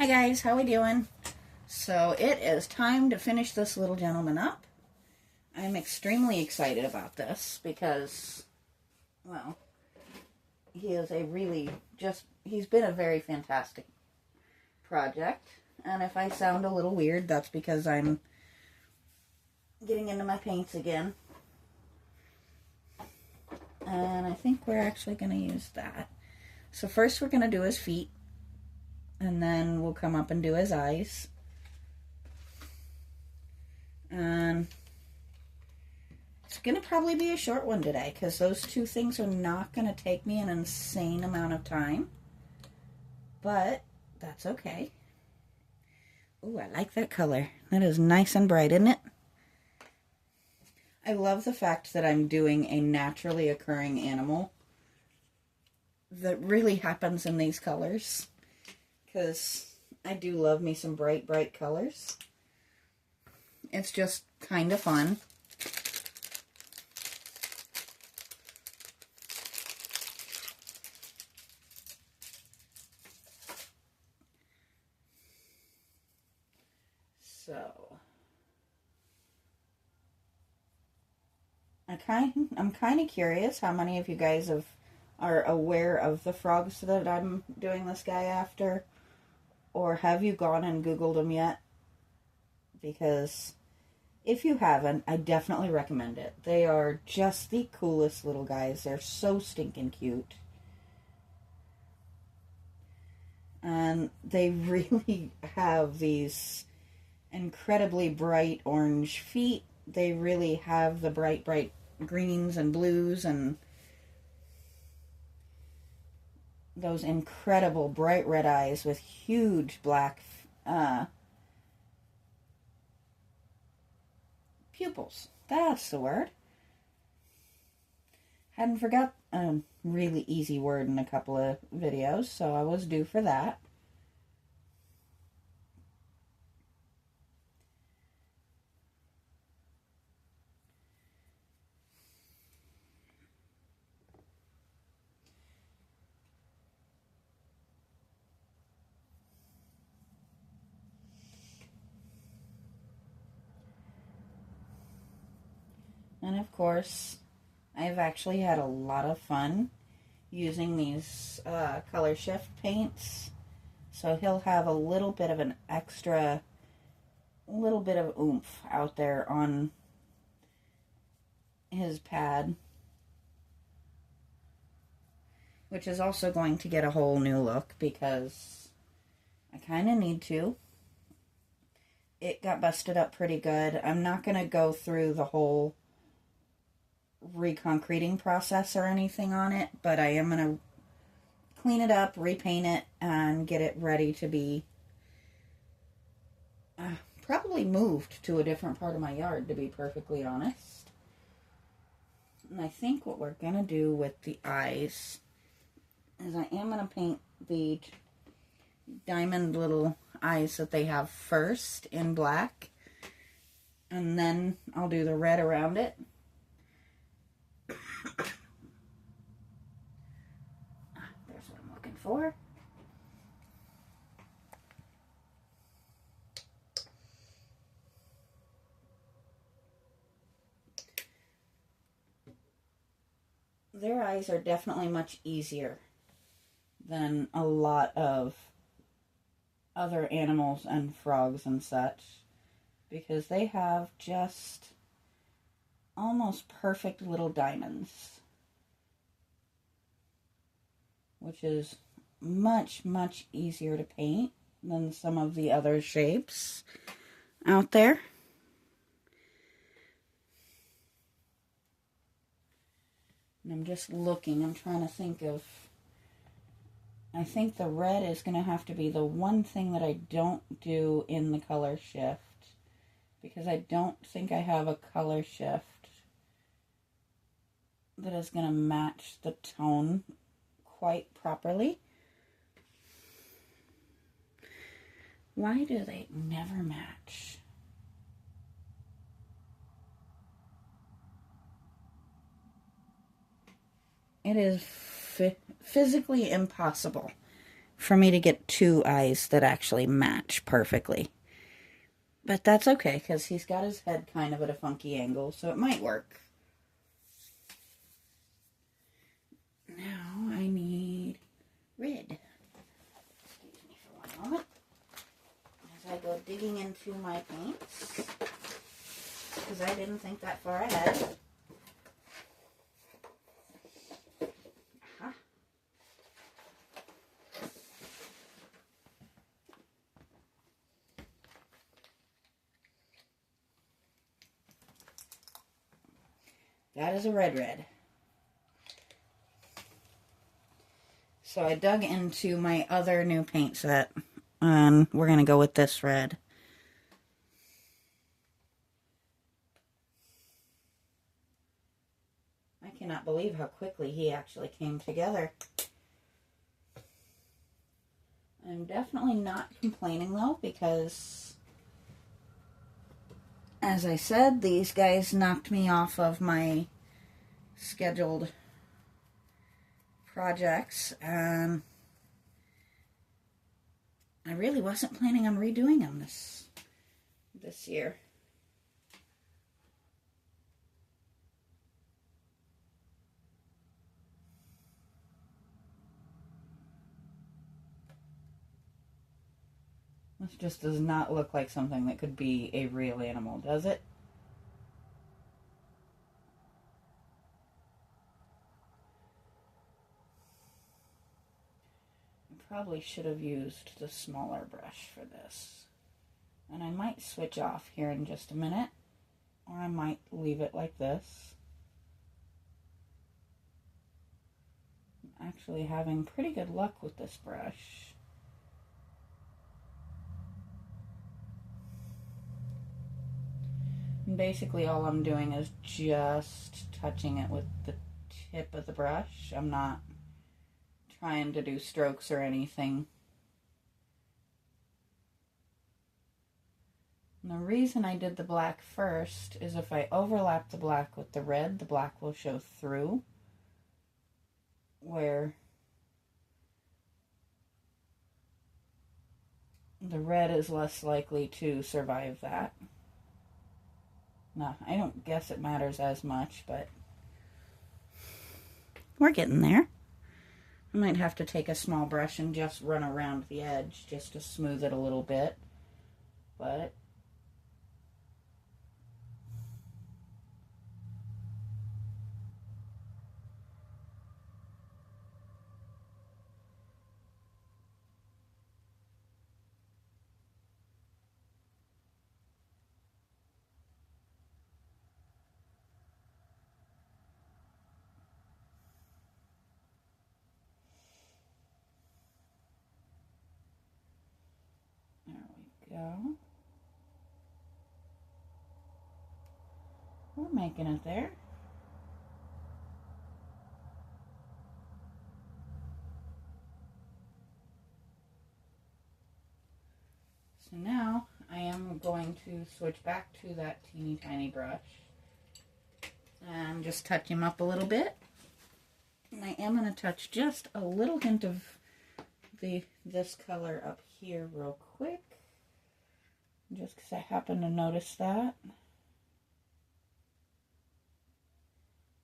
Hi guys, how we doing? So it is time to finish this little gentleman up. I'm extremely excited about this because, well, he is he's been a very fantastic project. And if I sound a little weird, that's because I'm getting into my paints again. And I think we're actually going to use that. So first we're going to do his feet. And then we'll come up and do his eyes. And it's going to probably be a short one today because those two things are not going to take me an insane amount of time. But that's okay. Ooh, I like that color. That is nice and bright, isn't it? I love the fact that I'm doing a naturally occurring animal that really happens in these colors. Because I do love me some bright, bright colors. It's just kind of fun. So, I'm kind of curious how many of you guys are aware of the frogs that I'm doing this guy after. Or have you gone and Googled them yet? Because if you haven't, I definitely recommend it. They are just the coolest little guys. They're so stinking cute. And they really have these incredibly bright orange feet. They really have the bright, bright greens and blues and those incredible bright red eyes with huge black pupils. That's the word. Hadn't forgot a really easy word in a couple of videos, so I was due for that. And of course, I've actually had a lot of fun using these color shift paints. So he'll have a little bit of an extra, little bit of oomph out there on his pad. Which is also going to get a whole new look because I kind of need to. It got busted up pretty good. I'm not going to go through the whole reconcreting process or anything on it, but I am going to clean it up, repaint it, and get it ready to be probably moved to a different part of my yard, to be perfectly honest. And I think what we're going to do with the eyes is I am going to paint the diamond little eyes that they have first in black, and then I'll do the red around it. There's what I'm looking for. Their eyes are definitely much easier than a lot of other animals and frogs and such, because they have just almost perfect little diamonds, which is much, much easier to paint than some of the other shapes out there. And I'm just looking, I'm trying to think of, I think the red is going to have to be the one thing that I don't do in the color shift, because I don't think I have a color shift that is going to match the tone quite properly. Why do they never match? It is physically impossible for me to get two eyes that actually match perfectly. But that's okay, because he's got his head kind of at a funky angle, so it might work. Now I need red. Excuse me for one moment. As I go digging into my paints, because I didn't think that far ahead. That is a red. So I dug into my other new paint set, and we're going to go with this red. I cannot believe how quickly he actually came together. I'm definitely not complaining though, because as I said, these guys knocked me off of my scheduled projects, and I really wasn't planning on redoing them this year. This just does not look like something that could be a real animal, does it? I probably should have used the smaller brush for this. And I might switch off here in just a minute, or I might leave it like this. I'm actually having pretty good luck with this brush. And basically all I'm doing is just touching it with the tip of the brush. I'm not trying to do strokes or anything. And the reason I did the black first is if I overlap the black with the red, the black will show through, where the red is less likely to survive that. No, I don't guess it matters as much, but we're getting there. I might have to take a small brush and just run around the edge just to smooth it a little bit, but go. We're making it there. So now I am going to switch back to that teeny tiny brush and just touch him up a little bit. And I am going to touch just a little hint of this color up here real quick, just because I happen to notice that.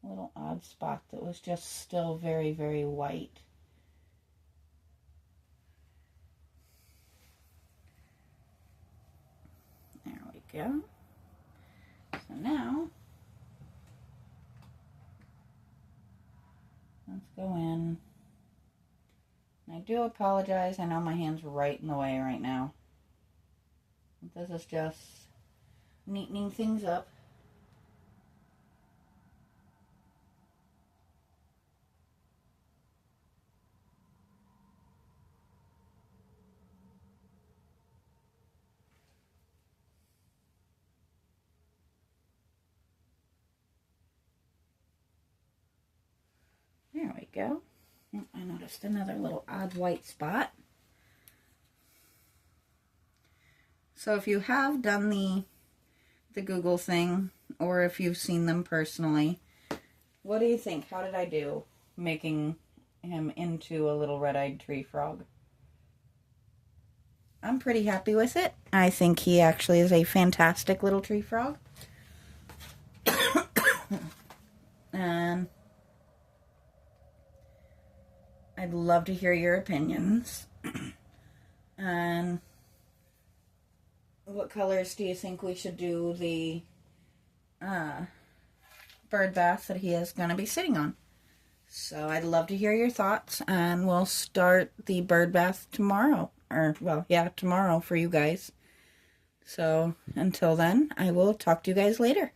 A little odd spot that was just still very, very white. There we go. So now, let's go in. And I do apologize, I know my hand's right in the way right now. This is just neatening things up. There we go. I noticed another little odd white spot. So if you have done the Google thing, or if you've seen them personally, what do you think? How did I do making him into a little red-eyed tree frog? I'm pretty happy with it. I think he actually is a fantastic little tree frog. And I'd love to hear your opinions. And what colors do you think we should do the bird bath that he is going to be sitting on? So I'd love to hear your thoughts, and we'll start the bird bath tomorrow. Or, well, yeah, tomorrow for you guys. So until then, I will talk to you guys later.